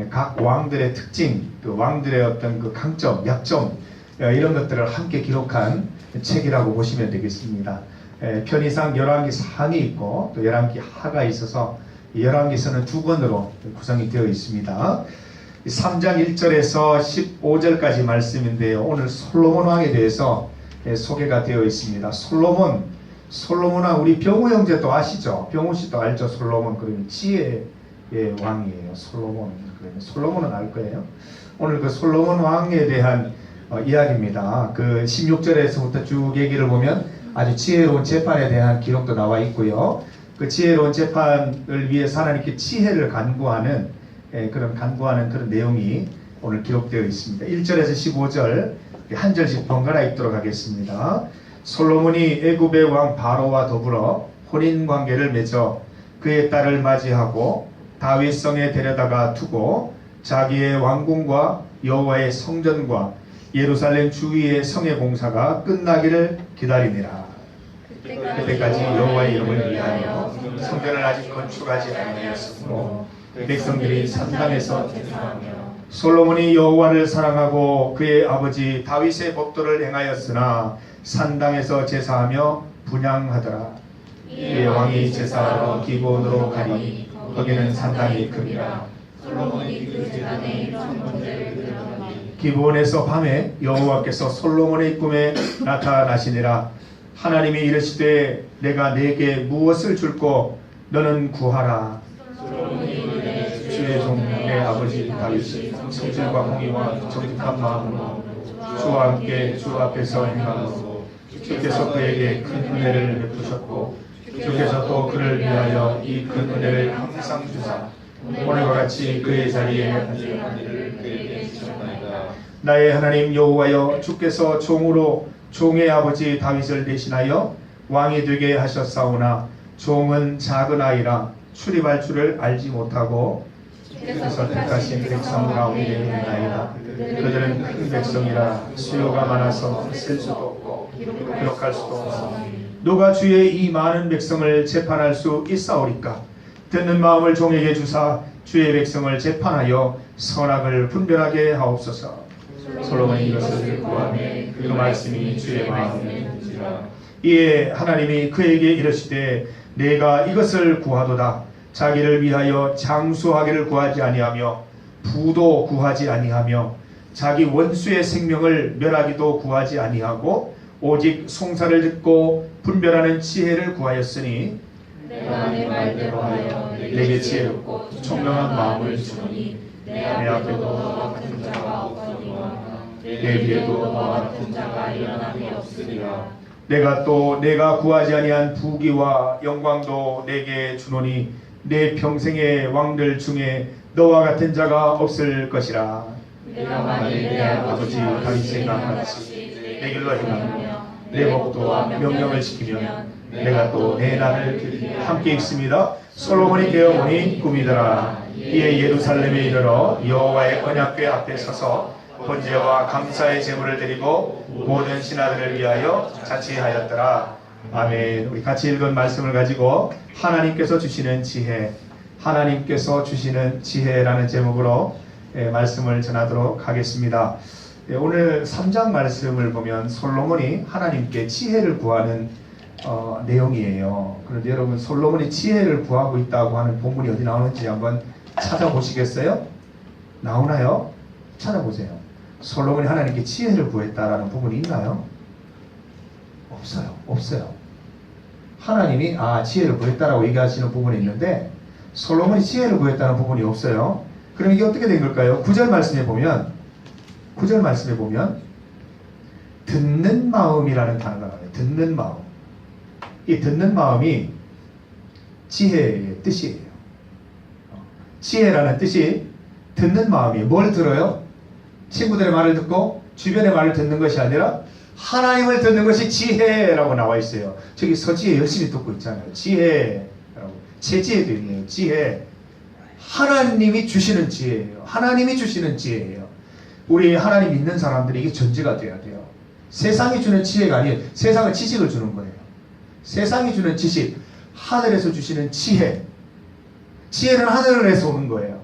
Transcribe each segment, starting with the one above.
각 왕들의 특징, 그 왕들의 어떤 그 강점, 약점 이런 것들을 함께 기록한 책이라고 보시면 되겠습니다. 편의상 열왕기 상이 있고 또 열왕기 하가 있어서 열왕기서는 두 권으로 구성이 되어 있습니다. 3장 1절에서 15절까지 말씀인데요. 오늘 솔로몬 왕에 대해서 소개가 되어 있습니다. 솔로몬 왕 우리 병우 형제도 아시죠? 병우 씨도 알죠? 솔로몬 그러면 지혜의 왕이에요. 솔로몬 그러면 솔로몬은 알 거예요. 오늘 그 솔로몬 왕에 대한 이야기입니다. 그 16절에서부터 쭉 얘기를 보면 아주 지혜로운 재판에 대한 기록도 나와 있고요. 그 지혜로운 재판을 위해서 하나님께 지혜를 간구하는 그런 내용이 오늘 기록되어 있습니다. 1절에서 15절 한 절씩 번갈아 읽도록 하겠습니다. 솔로몬이 애굽의 왕 바로와 더불어 혼인 관계를 맺어 그의 딸을 맞이하고 다윗성에 데려다가 두고 자기의 왕궁과 여호와의 성전과 예루살렘 주위의 성의 공사가 끝나기를 기다리니라. 그때까지 여호와의 이름을 위하여 성전을 아직 건축하지 아니하였으므로 백성들이 산당에서 제사하며 솔로몬이 여호와를 사랑하고 그의 아버지 다윗의 법도를 행하였으나 산당에서 제사하며 분향하더라. 이에 왕이 제사하러 기브온으로 가니 거기는 산당이 큽니다. 솔로몬이 그 제단에 이런 문제를 들었더니 기브온에서 밤에 여호와께서 솔로몬의 꿈에 나타나시니라. 하나님이 이르시되 내가 내게 무엇을 줄꼬 너는 구하라. 솔로몬이 이르되 주의 종 내 아버지 다윗이 성질과 공의와 정직한 마음으로 주와 함께 주 앞에서 행함으로 주께서 그에게 큰 은혜를 베푸셨고 주께서 또 그를 위하여 이 큰 은혜를 항상 주사 오늘과 같이 그의 자리에 앉을 일을 그에게 주셨나이다. 나의 하나님 여호와여 주께서 종으로 종의 아버지 다윗을 대신하여 왕이 되게 하셨사오나 종은 작은 아이라 출입할 줄을 알지 못하고 주께서 택하신 백성 가운데 있나이다. 그들은 큰 백성이라 수요가 많아서 셀 수도 없고 기록할 수도 없으니 누가 주의 이 많은 백성을 재판할 수 있사오리까? 듣는 마음을 종에게 주사 주의 백성을 재판하여 선악을 분별하게 하옵소서. 솔로몬이 이것을 구하매 그 말씀이 주의 마음에 든지라. 이에 하나님이 그에게 이르시되 내가 이것을 구하도다. 자기를 위하여 장수하기를 구하지 아니하며 부도 구하지 아니하며 자기 원수의 생명을 멸하기도 구하지 아니하고 오직 송사를 듣고 분별하는 지혜를 구하였으니 내가 내 말대로 하여 내게 지혜롭고 총명한 마음을 주노니 내 앞에도 너와 같은 자가 없거니와 내 뒤에도 너와 같은 자가 일어남이 없으리라. 내가 구하지 아니한 부귀와 영광도 내게 주노니 내 평생의 왕들 중에 너와 같은 자가 없을 것이라. 내가 만일 내 아버지 다윗의 같이 내 길로 행하며 내 법도와 명령을 지키면 내가 또 내 날을 함께 있습니다. 솔로몬이 깨어보니 꿈이더라. 이에 예루살렘에 이르러 여호와의 언약궤 앞에 서서 번제와 감사의 제물을 드리고 모든 신하들을 위하여 자치하였더라. 아멘. 우리 같이 읽은 말씀을 가지고 하나님께서 주시는 지혜라는 제목으로 말씀을 전하도록 하겠습니다. 오늘 3장 말씀을 보면 솔로몬이 하나님께 지혜를 구하는 내용이에요. 그런데 여러분 솔로몬이 지혜를 구하고 있다고 하는 본문이 어디 나오는지 한번 찾아보시겠어요? 나오나요? 찾아보세요. 솔로몬이 하나님께 지혜를 구했다라는 부분이 있나요? 없어요. 하나님이 지혜를 구했다라고 얘기하시는 부분이 있는데 솔로몬이 지혜를 구했다는 부분이 없어요. 그럼 이게 어떻게 된 걸까요? 9절 말씀에 보면 듣는 마음이라는 단어가 나와요. 듣는 마음. 이 듣는 마음이 지혜의 뜻이에요. 지혜라는 뜻이 듣는 마음이에요. 뭘 들어요? 친구들의 말을 듣고 주변의 말을 듣는 것이 아니라 하나님을 듣는 것이 지혜라고 나와 있어요. 저기 서지혜 열심히 듣고 있잖아요. 지혜라고. 제지혜도 있네요. 지혜. 하나님이 주시는 지혜예요. 하나님이 주시는 지혜예요. 우리 하나님 믿는 사람들이 이게 전제가 돼야 돼요. 세상이 주는 지혜가 아니에요. 세상은 지식을 주는 거예요. 세상이 주는 지식, 하늘에서 주시는 지혜. 지혜는 하늘에서 오는 거예요.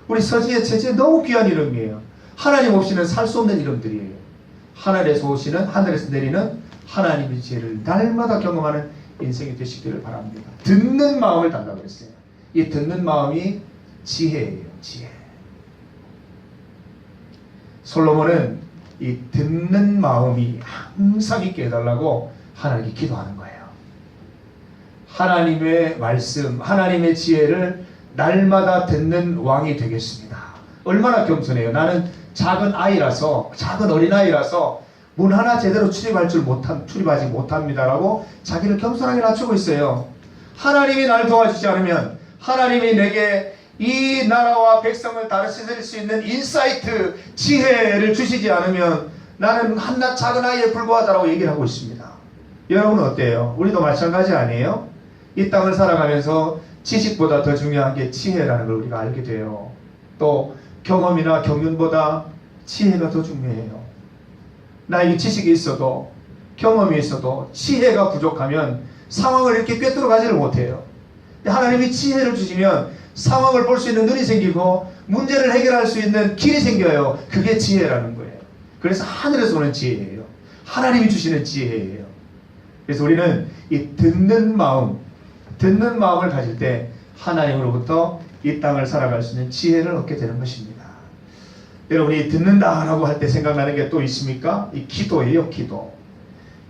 우리 서지의 채지에 너무 귀한 이름이에요. 하나님 없이는 살 수 없는 이름들이에요. 하늘에서 오시는, 하늘에서 내리는 하나님의 지혜를 날마다 경험하는 인생이 되시기를 바랍니다. 듣는 마음을 달라고 그랬어요. 이 듣는 마음이 지혜예요. 지혜. 솔로몬은 이 듣는 마음이 항상 있게 해달라고 하나님께 기도하는 거예요. 하나님의 말씀, 하나님의 지혜를 날마다 듣는 왕이 되겠습니다. 얼마나 겸손해요. 나는 작은 아이라서, 작은 어린아이라서 문 하나 제대로 출입하지 못합니다라고 자기를 겸손하게 낮추고 있어요. 하나님이 날 도와주지 않으면, 하나님이 내게 이 나라와 백성을 다스릴 수 있는 인사이트, 지혜를 주시지 않으면 나는 한낱 작은 아이에 불과하다고 얘기를 하고 있습니다. 여러분은 어때요? 우리도 마찬가지 아니에요? 이 땅을 살아가면서 지식보다 더 중요한 게 지혜라는 걸 우리가 알게 돼요. 또 경험이나 경륜보다 지혜가 더 중요해요. 나에게 지식이 있어도, 경험이 있어도 지혜가 부족하면 상황을 이렇게 꿰뚫어 가지를 못해요. 하나님이 지혜를 주시면 상황을 볼 수 있는 눈이 생기고 문제를 해결할 수 있는 길이 생겨요. 그게 지혜라는 거예요. 그래서 하늘에서 오는 지혜예요. 하나님이 주시는 지혜예요. 그래서 우리는 이 듣는 마음을 가질 때 하나님으로부터 이 땅을 살아갈 수 있는 지혜를 얻게 되는 것입니다. 여러분이 듣는다라고 할 때 생각나는 게 또 있습니까? 이 기도예요.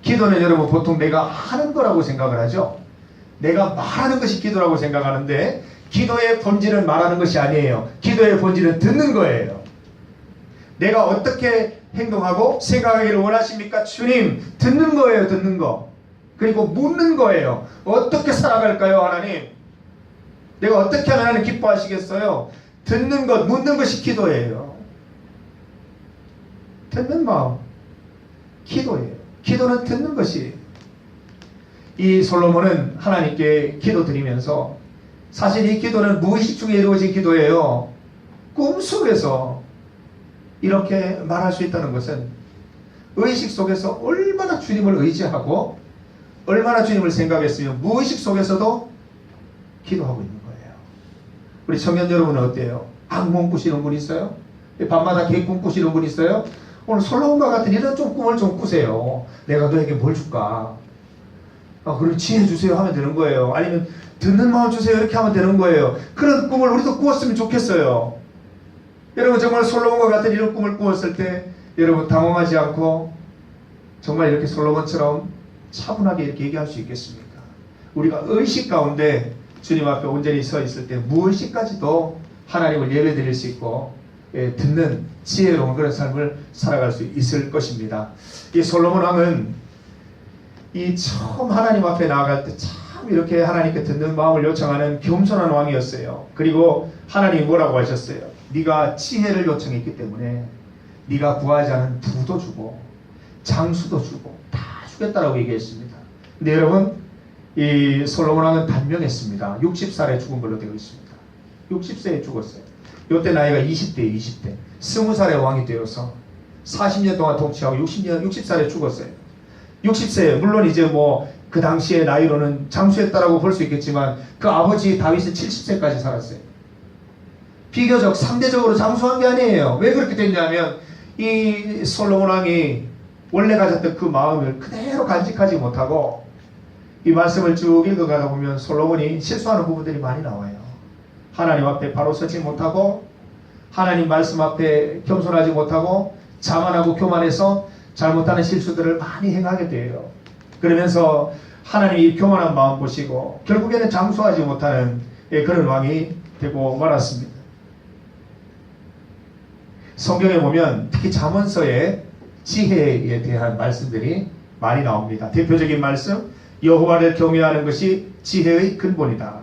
기도는 여러분 보통 내가 하는 거라고 생각을 하죠. 내가 말하는 것이 기도라고 생각하는데 기도의 본질은 말하는 것이 아니에요. 기도의 본질은 듣는 거예요. 내가 어떻게 행동하고 생각하기를 원하십니까? 주님, 듣는 거예요. 듣는 거. 그리고 묻는 거예요. 어떻게 살아갈까요, 하나님? 내가 어떻게 하면 하나님 기뻐하시겠어요? 듣는 것, 묻는 것이 기도예요. 듣는 마음, 기도예요. 기도는 듣는 것이에요. 이 솔로몬은 하나님께 기도드리면서 사실 이 기도는 무의식 중에 이루어진 기도예요. 꿈속에서 이렇게 말할 수 있다는 것은 의식 속에서 얼마나 주님을 의지하고 얼마나 주님을 생각했으면 무의식 속에서도 기도하고 있는 거예요. 우리 청년 여러분은 어때요? 악몽 꾸시는 분 있어요? 밤마다 개꿈 꾸시는 분 있어요? 오늘 솔로몬과 같은 이런 좀 꿈을 좀 꾸세요. 내가 너에게 뭘 줄까? 그럼 지혜 주세요 하면 되는 거예요. 아니면 듣는 마음 주세요 이렇게 하면 되는 거예요. 그런 꿈을 우리도 꾸었으면 좋겠어요. 여러분 정말 솔로몬과 같은 이런 꿈을 꾸었을 때 여러분 당황하지 않고 정말 이렇게 솔로몬처럼 차분하게 이렇게 얘기할 수 있겠습니까? 우리가 의식 가운데 주님 앞에 온전히 서 있을 때 무의식까지도 하나님을 예배드릴 수 있고 듣는 지혜로운 그런 삶을 살아갈 수 있을 것입니다. 이 솔로몬 왕은 이 처음 하나님 앞에 나아갈 때 참 이렇게 하나님께 듣는 마음을 요청하는 겸손한 왕이었어요. 그리고 하나님이 뭐라고 하셨어요? 네가 지혜를 요청했기 때문에 네가 구하지 않은 부도 주고 장수도 주고 다 주겠다라고 얘기했습니다. 근데 여러분 이 솔로몬 왕은 단명했습니다. 60살에 죽은 걸로 되어 있습니다. 60세에 죽었어요. 이때 나이가 20대에 20대 20살에 왕이 되어서 40년 동안 통치하고 60살에 죽었어요. 60세 물론 이제 뭐 그 당시의 나이로는 장수했다라고 볼 수 있겠지만 그 아버지 다윗은 70세까지 살았어요. 비교적 상대적으로 장수한 게 아니에요. 왜 그렇게 됐냐면 이 솔로몬 왕이 원래 가졌던 그 마음을 그대로 간직하지 못하고 이 말씀을 쭉 읽어가다 보면 솔로몬이 실수하는 부분들이 많이 나와요. 하나님 앞에 바로 서지 못하고 하나님 말씀 앞에 겸손하지 못하고 자만하고 교만해서 잘못하는 실수들을 많이 행하게 돼요. 그러면서 하나님이 교만한 마음 보시고 결국에는 장수하지 못하는 그런 왕이 되고 말았습니다. 성경에 보면 특히 잠언서에 지혜에 대한 말씀들이 많이 나옵니다. 대표적인 말씀, 여호와를 경외하는 것이 지혜의 근본이다.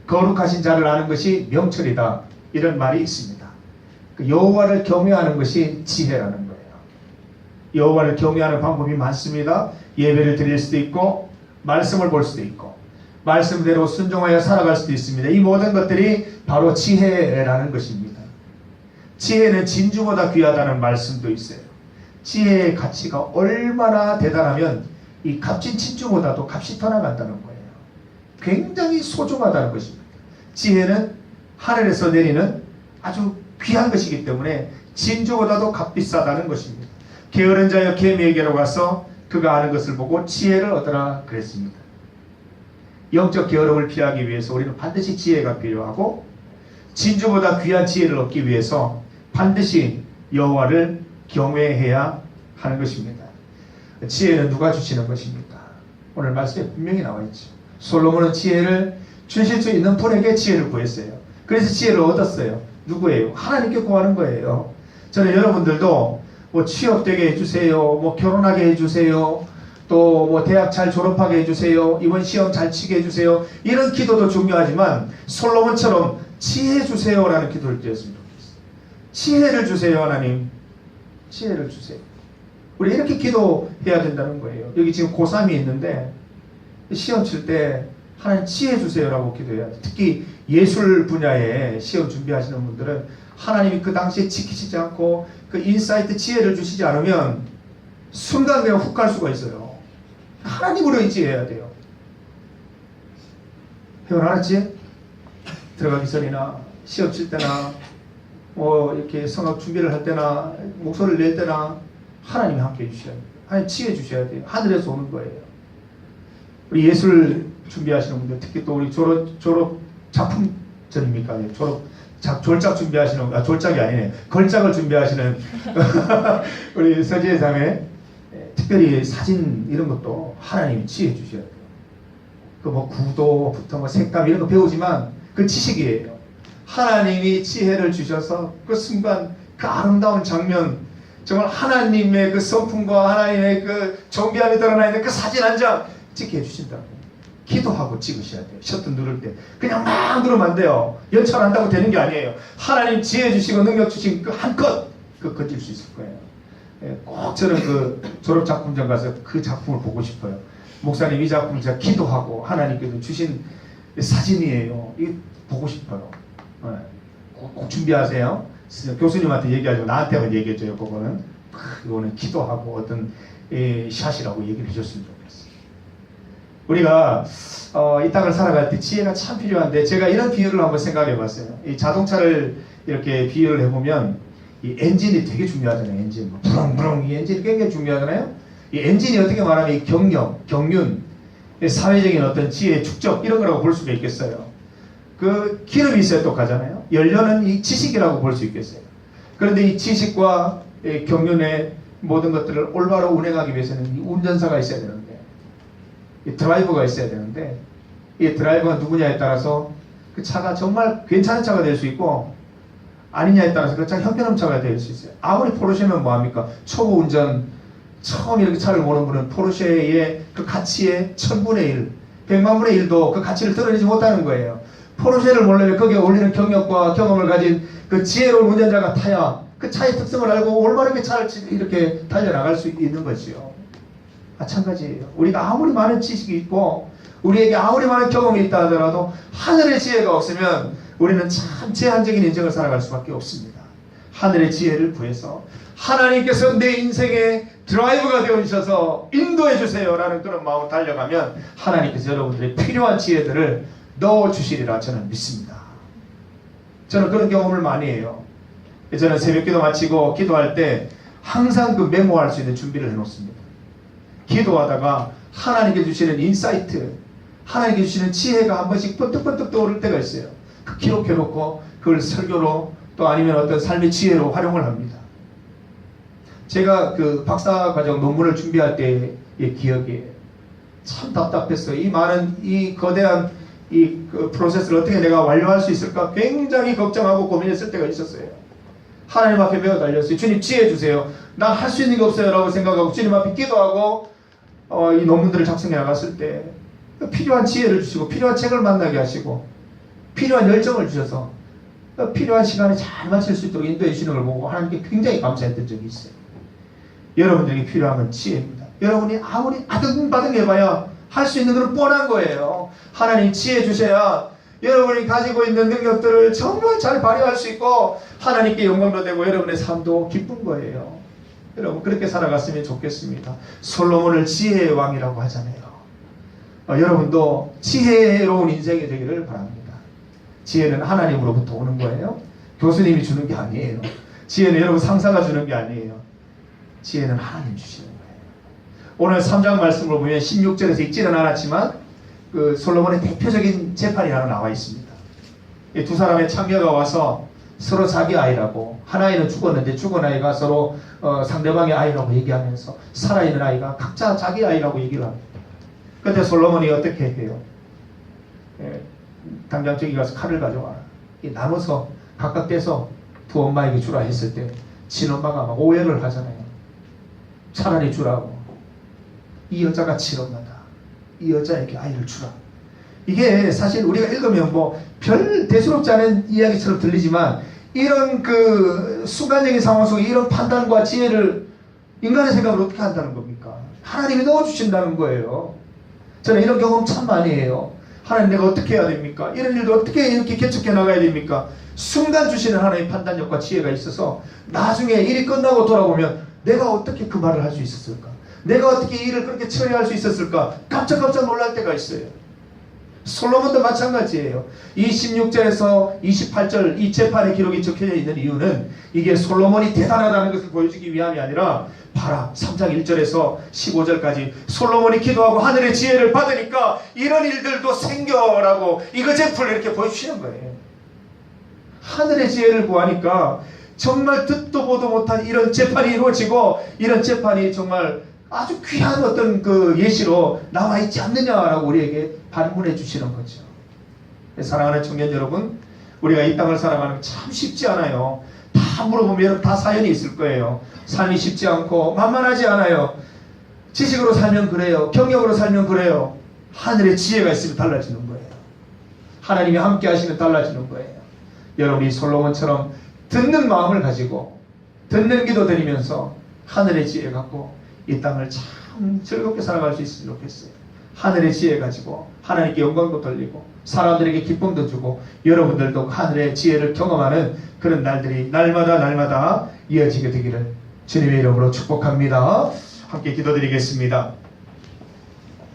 거룩하신 자를 아는 것이 명철이다. 이런 말이 있습니다. 여호와를 경외하는 것이 지혜라는 거예요. 여호와를 경외하는 방법이 많습니다. 예배를 드릴 수도 있고 말씀을 볼 수도 있고 말씀대로 순종하여 살아갈 수도 있습니다. 이 모든 것들이 바로 지혜라는 것입니다. 지혜는 진주보다 귀하다는 말씀도 있어요. 지혜의 가치가 얼마나 대단하면 이 값진 진주보다도 값이 더 나간다는 거예요. 굉장히 소중하다는 것입니다. 지혜는 하늘에서 내리는 아주 귀한 것이기 때문에 진주보다도 값비싸다는 것입니다. 게으른 자여 개미에게로 가서 그가 아는 것을 보고 지혜를 얻으라 그랬습니다. 영적 게으름을 피하기 위해서 우리는 반드시 지혜가 필요하고 진주보다 귀한 지혜를 얻기 위해서 반드시 여호와를 경외해야 하는 것입니다. 지혜는 누가 주시는 것입니까? 오늘 말씀에 분명히 나와 있죠. 솔로몬은 지혜를 주실 수 있는 분에게 지혜를 구했어요. 그래서 지혜를 얻었어요. 누구예요? 하나님께 구하는 거예요. 저는 여러분들도 뭐 취업되게 해주세요, 뭐 결혼하게 해주세요, 또 뭐 대학 잘 졸업하게 해주세요, 이번 시험 잘 치게 해주세요, 이런 기도도 중요하지만 솔로몬처럼 지혜 주세요라는 기도를 드렸으면 좋겠어요. 지혜를 주세요. 하나님 지혜를 주세요. 우리 이렇게 기도해야 된다는 거예요. 여기 지금 고3이 있는데 시험 칠 때 하나님 지혜 주세요라고 기도해야 돼요. 특히 예술 분야에 시험 준비하시는 분들은 하나님이 그 당시에 지키시지 않고 그 인사이트 지혜를 주시지 않으면 순간 그냥 훅 갈 수가 있어요. 하나님으로 의지해야 돼요. 회원 알았지? 들어가기 전이나 시험 칠 때나 뭐 이렇게 성악 준비를 할 때나 목소리를 낼 때나 하나님이 함께 해주셔야 돼요. 하나님 지혜 주셔야 돼요. 하늘에서 오는 거예요. 우리 예술 준비하시는 분들, 특히 또 우리 졸업 작품 전입니까? 졸작 준비하시는, 졸작이 아니네, 걸작을 준비하시는 우리 서지혜 자매, 특별히 사진 이런 것도 하나님이 지혜 주셔야 돼요. 그 뭐 구도부터 뭐 색감 이런 거 배우지만 그 지식이에요. 하나님이 지혜를 주셔서 그 순간 그 아름다운 장면, 정말 하나님의 그 성품과 하나님의 그 정비함이 드러나 있는 그 사진 한 장 찍게 해주신다고. 기도하고 찍으셔야 돼요. 셔터 누를 때 그냥 막 누르면 안 돼요. 연출한다고 되는 게 아니에요. 하나님 지혜 주시고 능력 주신 그 한껏 그 건질 수 있을 거예요. 꼭 저는 그 졸업작품전 가서 그 작품을 보고 싶어요. 목사님 이 작품 제가 기도하고 하나님께서 주신 사진이에요. 이거 보고 싶어요. 꼭 준비하세요. 교수님한테 얘기하지 말고 나한테만 얘기해줘요. 그거는 이거는 기도하고 어떤 샷이라고 얘기를 해줬으면 좋겠어요. 우리가 이 땅을 살아갈 때 지혜가 참 필요한데, 제가 이런 비유를 한번 생각해 봤어요. 이 자동차를 이렇게 비유를 해보면 이 엔진이 되게 중요하잖아요. 엔진 부렁부렁, 이 엔진이 굉장히 중요하잖아요. 이 엔진이 어떻게 말하면 이 경력, 경륜, 사회적인 어떤 지혜, 축적 이런 거라고 볼 수가 있겠어요. 그 기름이 있어야 똑하잖아요. 연료는 이 지식이라고 볼 수 있겠어요. 그런데 이 지식과 이 경륜의 모든 것들을 올바로 운행하기 위해서는 이 운전사가 있어야 되는데, 이 드라이버가 있어야 되는데, 이 드라이버가 누구냐에 따라서 그 차가 정말 괜찮은 차가 될 수 있고 아니냐에 따라서 그 차가 형편없는 차가 될 수 있어요. 아무리 포르쉐면 뭐합니까? 초보 운전 처음 이렇게 차를 모는 분은 포르쉐의 그 가치의 1000분의 1, 100만 분의 1도 그 가치를 드러내지 못하는 거예요. 포르쉐를 모르려면 거기에 어울리는 경력과 경험을 가진 그 지혜로운 운전자가 타야 그 차의 특성을 알고 올바르게 차를 이렇게 달려나갈 수 있는 것이요. 마찬가지예요. 우리가 아무리 많은 지식이 있고 우리에게 아무리 많은 경험이 있다 하더라도 하늘의 지혜가 없으면 우리는 참 제한적인 인생을 살아갈 수밖에 없습니다. 하늘의 지혜를 구해서 하나님께서 내 인생의 드라이브가 되어주셔서 인도해 주세요라는 그런 마음으로 달려가면 하나님께서 여러분들의 필요한 지혜들을 넣어주시리라 저는 믿습니다. 저는 그런 경험을 많이 해요. 저는 새벽기도 마치고 기도할 때 항상 그 메모할 수 있는 준비를 해놓습니다. 기도하다가 하나님께 주시는 인사이트, 하나님께 주시는 지혜가 한 번씩 번뜩번뜩 떠오를 때가 있어요. 그 기록해놓고 그걸 설교로 또 아니면 어떤 삶의 지혜로 활용을 합니다. 제가 그 박사과정 논문을 준비할 때의 기억이에요. 참 답답했어요. 이 많은 이 거대한 그 프로세스를 어떻게 내가 완료할 수 있을까 굉장히 걱정하고 고민했을 때가 있었어요. 하나님 앞에 매어 달렸어요. 주님 지혜 주세요. 난 할 수 있는 게 없어요 라고 생각하고 주님 앞에 기도하고 이 논문들을 작성해 나갔을 때 필요한 지혜를 주시고 필요한 책을 만나게 하시고 필요한 열정을 주셔서 필요한 시간에 잘 마칠 수 있도록 인도해 주시는 걸 보고 하나님께 굉장히 감사했던 적이 있어요. 여러분들에게 필요한 건 지혜입니다. 여러분이 아무리 아등바등 해봐야 할 수 있는 건 뻔한 거예요. 하나님 지혜 주셔야 여러분이 가지고 있는 능력들을 정말 잘 발휘할 수 있고 하나님께 영광도 되고 여러분의 삶도 기쁜 거예요. 여러분 그렇게 살아갔으면 좋겠습니다. 솔로몬을 지혜의 왕이라고 하잖아요. 여러분도 지혜로운 인생이 되기를 바랍니다. 지혜는 하나님으로부터 오는 거예요. 교수님이 주는 게 아니에요. 지혜는 여러분 상사가 주는 게 아니에요. 지혜는 하나님 주시는 거예요. 오늘 3장 말씀을 보면 16절에서 읽지는 않았지만 그 솔로몬의 대표적인 재판이 하나 나와 있습니다. 이 두 사람의 창녀가 와서 서로 자기 아이라고, 한 아이는 죽었는데 죽은 아이가 서로 상대방의 아이라고 얘기하면서 살아있는 아이가 각자 자기 아이라고 얘기를 합니다. 그런데 솔로몬이 어떻게 해요? 당장 저기 가서 칼을 가져와라. 나눠서 각각 떼서 두 엄마에게 주라 했을 때 친엄마가 막 오해를 하잖아요. 차라리 주라고. 이 여자가 친엄마다. 이 여자에게 아이를 주라. 이게 사실 우리가 읽으면 뭐 별 대수롭지 않은 이야기처럼 들리지만 이런 그 순간적인 상황 속에 이런 판단과 지혜를 인간의 생각을 어떻게 한다는 겁니까? 하나님이 넣어주신다는 거예요. 저는 이런 경험 참 많이 해요. 하나님 내가 어떻게 해야 됩니까? 이런 일도 어떻게 이렇게 개척해 나가야 됩니까? 순간 주시는 하나님의 판단력과 지혜가 있어서 나중에 일이 끝나고 돌아보면 내가 어떻게 그 말을 할 수 있었을까? 내가 어떻게 이 일을 그렇게 처리할 수 있었을까? 깜짝깜짝 놀랄 때가 있어요. 솔로몬도 마찬가지예요. 이 16절에서 28절 이 재판의 기록이 적혀져 있는 이유는 이게 솔로몬이 대단하다는 것을 보여주기 위함이 아니라 봐라 3장 1절에서 15절까지 솔로몬이 기도하고 하늘의 지혜를 받으니까 이런 일들도 생겨라고 이거제풀 이렇게 보여주시는 거예요. 하늘의 지혜를 구하니까 정말 듣도 보도 못한 이런 재판이 이루어지고 이런 재판이 정말 아주 귀한 어떤 그 예시로 나와 있지 않느냐라고 우리에게 반문해 주시는 거죠. 사랑하는 청년 여러분, 우리가 이 땅을 살아가는 게 참 쉽지 않아요. 다 물어보면 여러분 다 사연이 있을 거예요. 삶이 쉽지 않고 만만하지 않아요. 지식으로 살면 그래요. 경력으로 살면 그래요. 하늘의 지혜가 있으면 달라지는 거예요. 하나님이 함께 하시면 달라지는 거예요. 여러분이 솔로몬처럼 듣는 마음을 가지고 듣는 기도 드리면서 하늘의 지혜 갖고 이 땅을 참 즐겁게 살아갈 수 있으면 좋겠어요. 하늘의 지혜 가지고 하나님께 영광도 돌리고 사람들에게 기쁨도 주고 여러분들도 하늘의 지혜를 경험하는 그런 날들이 날마다 이어지게 되기를 주님의 이름으로 축복합니다. 함께 기도드리겠습니다.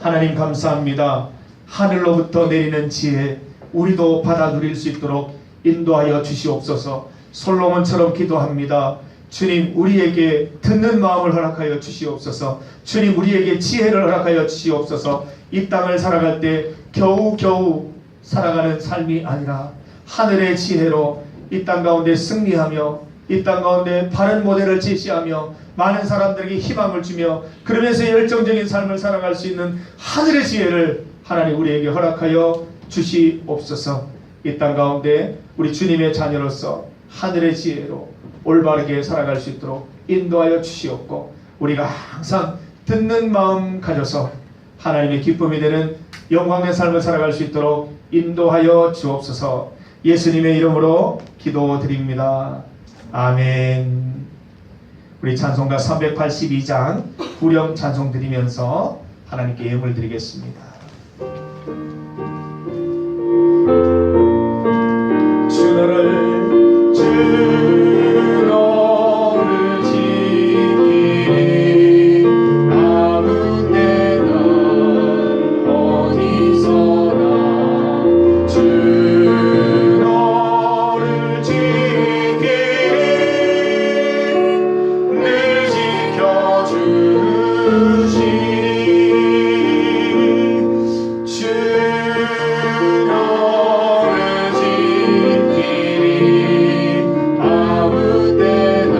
하나님 감사합니다. 하늘로부터 내리는 지혜 우리도 받아 누릴 수 있도록 인도하여 주시옵소서. 솔로몬처럼 기도합니다. 주님 우리에게 듣는 마음을 허락하여 주시옵소서. 주님 우리에게 지혜를 허락하여 주시옵소서. 이 땅을 살아갈 때 겨우겨우 살아가는 삶이 아니라 하늘의 지혜로 이 땅 가운데 승리하며 이 땅 가운데 바른 모델을 제시하며 많은 사람들에게 희망을 주며 그러면서 열정적인 삶을 살아갈 수 있는 하늘의 지혜를 하나님 우리에게 허락하여 주시옵소서. 이 땅 가운데 우리 주님의 자녀로서 하늘의 지혜로 올바르게 살아갈 수 있도록 인도하여 주시옵고 우리가 항상 듣는 마음 가져서 하나님의 기쁨이 되는 영광의 삶을 살아갈 수 있도록 인도하여 주옵소서. 예수님의 이름으로 기도드립니다. 아멘. 우리 찬송가 382장 후렴 찬송 드리면서 하나님께 예물 드리겠습니다. 주 너를 지키리 아무 때나 어디서나 주 너를 지키리 늘 지켜주시리 주 너를 지키리 아무 때나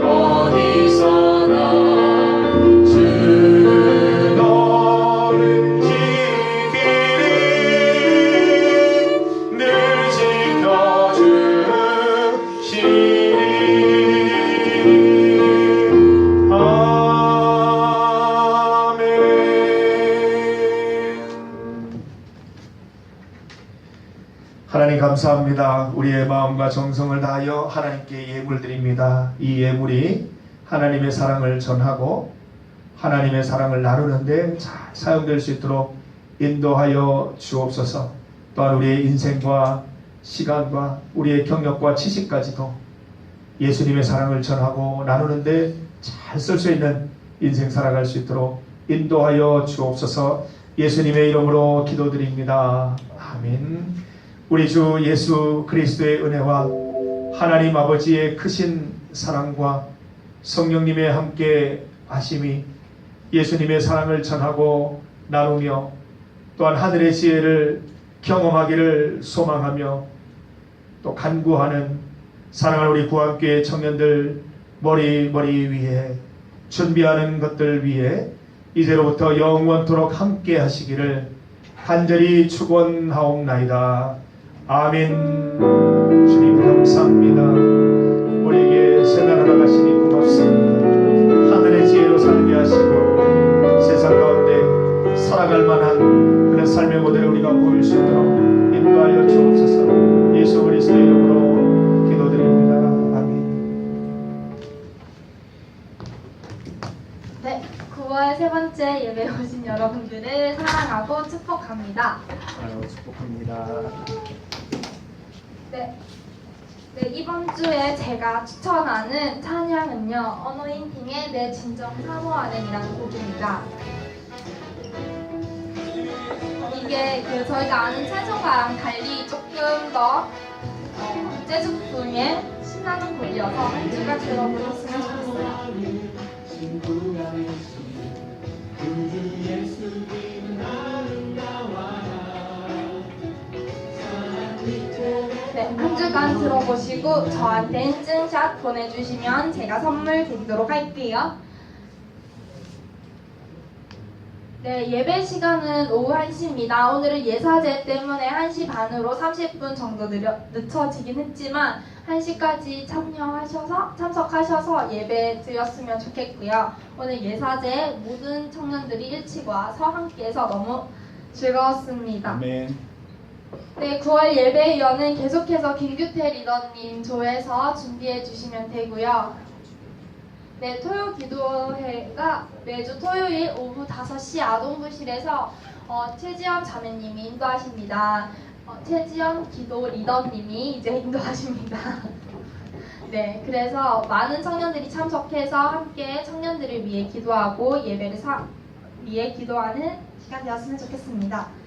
어디서나 주 너를 지키리 늘 지켜주시리 아멘. 하나님 감사합니다. 우리의 마음과 정성을 다하여 하나님께 예물 드립니다. 이 예물이 하나님의 사랑을 전하고 하나님의 사랑을 나누는데 잘 사용될 수 있도록 인도하여 주옵소서. 또한 우리의 인생과 시간과 우리의 경력과 지식까지도 예수님의 사랑을 전하고 나누는데 잘 쓸 수 있는 인생 살아갈 수 있도록 인도하여 주옵소서. 예수님의 이름으로 기도드립니다. 아멘. 우리 주 예수 그리스도의 은혜와 하나님 아버지의 크신 사랑과 성령님의 함께 하심이 예수님의 사랑을 전하고 나누며 또한 하늘의 지혜를 경험하기를 소망하며 또 간구하는 사랑하는 우리 구한교회 청년들 머리 위에 준비하는 것들 위에 이제로부터 영원토록 함께 하시기를 간절히 축원하옵나이다. 아멘. 주님 감사합니다. 우리에게 새날 하나 가시니 고맙습니다. 하늘의 지혜로 살게 하시고 세상 가운데 살아갈 만한 그런 삶의 모델을 우리가 보일 수 있도록 인도하여 주옵소서. 예수 그리스도의 이름으로 기도드립니다. 아멘. 네, 9월 세 번째 예배에 오신 여러분들을 사랑하고 축복합니다. 축복합니다. 네, 이번 주에 제가 추천하는 찬양은요, 어노인팅의 내 진정 사모하는이라는 곡입니다. 이게 저희가 아는 찬송가랑 달리 조금 더 재즈풍의 신나는 곡이어서 한 주간 들어보셨으면 좋겠어요. 네, 한 주간 들어보시고 저한테 인증샷 보내주시면 제가 선물 드리도록 할게요. 네, 예배 시간은 오후 1시입니다. 오늘은 예사제 때문에 1시 반으로 30분 정도 늦춰지긴 했지만 1시까지 참석하셔서 예배 드렸으면 좋겠고요. 오늘 예사제 모든 청년들이 일찍 와서 함께해서 너무 즐거웠습니다. 아멘. 네, 9월 예배위원은 계속해서 김규태 리더님 조에서 준비해 주시면 되고요. 네, 토요 기도회가 매주 토요일 오후 5시 아동부실에서 최지연 자매님이 인도하십니다. 최지연 기도 리더님이 이제 인도하십니다. 네, 그래서 많은 청년들이 참석해서 함께 청년들을 위해 기도하고 예배를 위해 기도하는 시간 되었으면 좋겠습니다.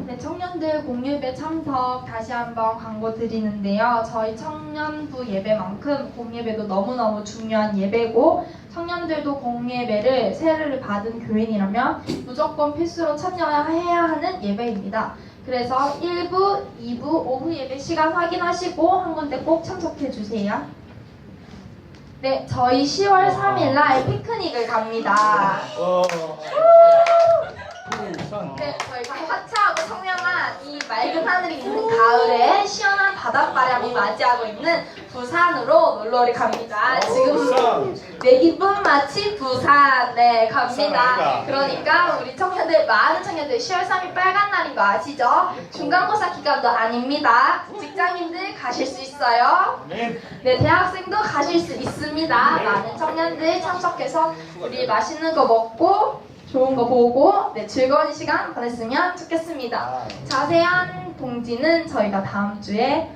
네, 청년들 공예배 참석 다시 한번 광고 드리는데요. 저희 청년부 예배만큼 공예배도 너무너무 중요한 예배고 청년들도 공예배를 세례를 받은 교인이라면 무조건 필수로 참여해야 하는 예배입니다. 그래서 1부, 2부, 오후 예배 시간 확인하시고 한 군데 꼭 참석해 주세요. 네, 저희 10월 3일날 피크닉을 갑니다. 네, 저희가 화창하고 청량한 이 맑은 하늘이 있는 가을에 시원한 바닷바람이 맞이하고 있는 부산으로 놀러를 갑니다. 지금 내 기쁨 마치 부산 갑니다. 그러니까 우리 청년들, 많은 청년들 10월 3일 빨간 날인 거 아시죠? 중간고사 기간도 아닙니다. 직장인들 가실 수 있어요. 네, 대학생도 가실 수 있습니다. 많은 청년들 참석해서 우리 맛있는 거 먹고 좋은 거 보고 즐거운 시간 보냈으면 좋겠습니다. 자세한 공지는 저희가 다음 주에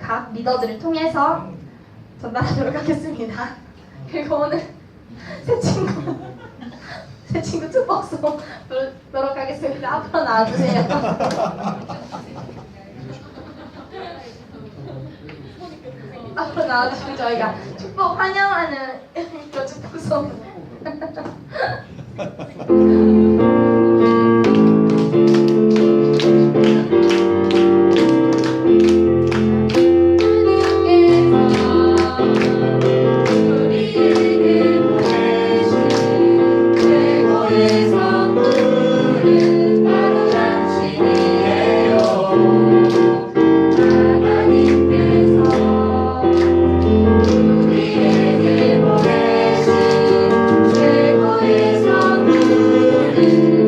각 리더들을 통해서 전달하도록 하겠습니다. 그리고 오늘 새 친구 축복송 부르도록 하겠습니다. 앞으로 나와주세요. 앞으로 나와주시면 저희가 축복 환영하는 그 축복송 우리에게 보내신 최고의 선물은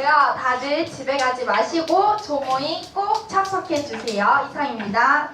다들 집에 가지 마시고 조모임 꼭 참석해 주세요. 이상입니다.